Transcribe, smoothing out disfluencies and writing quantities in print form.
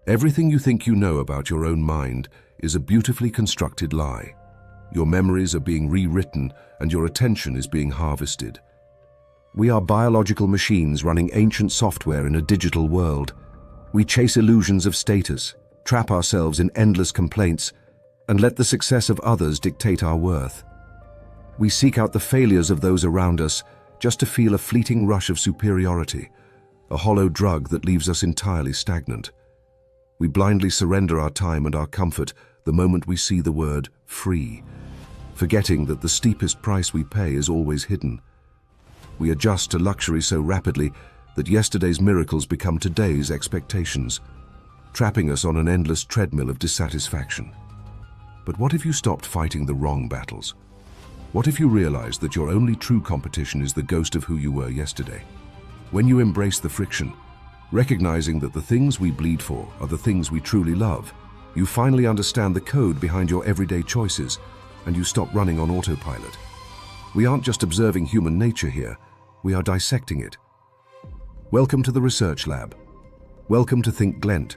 Everything you think you know about your own mind is a beautifully constructed lie. Your memories are being rewritten and your attention is being harvested. We are biological machines running ancient software in a digital world. We chase illusions of status, trap ourselves in endless complaints, and let the success of others dictate our worth. We seek out the failures of those around us just to feel a fleeting rush of superiority, a hollow drug that leaves us entirely stagnant. We blindly surrender our time and our comfort the moment we see the word free, forgetting that the steepest price we pay is always hidden. We adjust to luxury so rapidly that yesterday's miracles become today's expectations, trapping us on an endless treadmill of dissatisfaction. But what if you stopped fighting the wrong battles? What if you realized that your only true competition is the ghost of who you were yesterday? When you embrace the friction, recognizing that the things we bleed for are the things we truly love, you finally understand the code behind your everyday choices, and you stop running on autopilot. We aren't just observing human nature here, we are dissecting it. Welcome to the Research Lab. Welcome to ThinkGlent,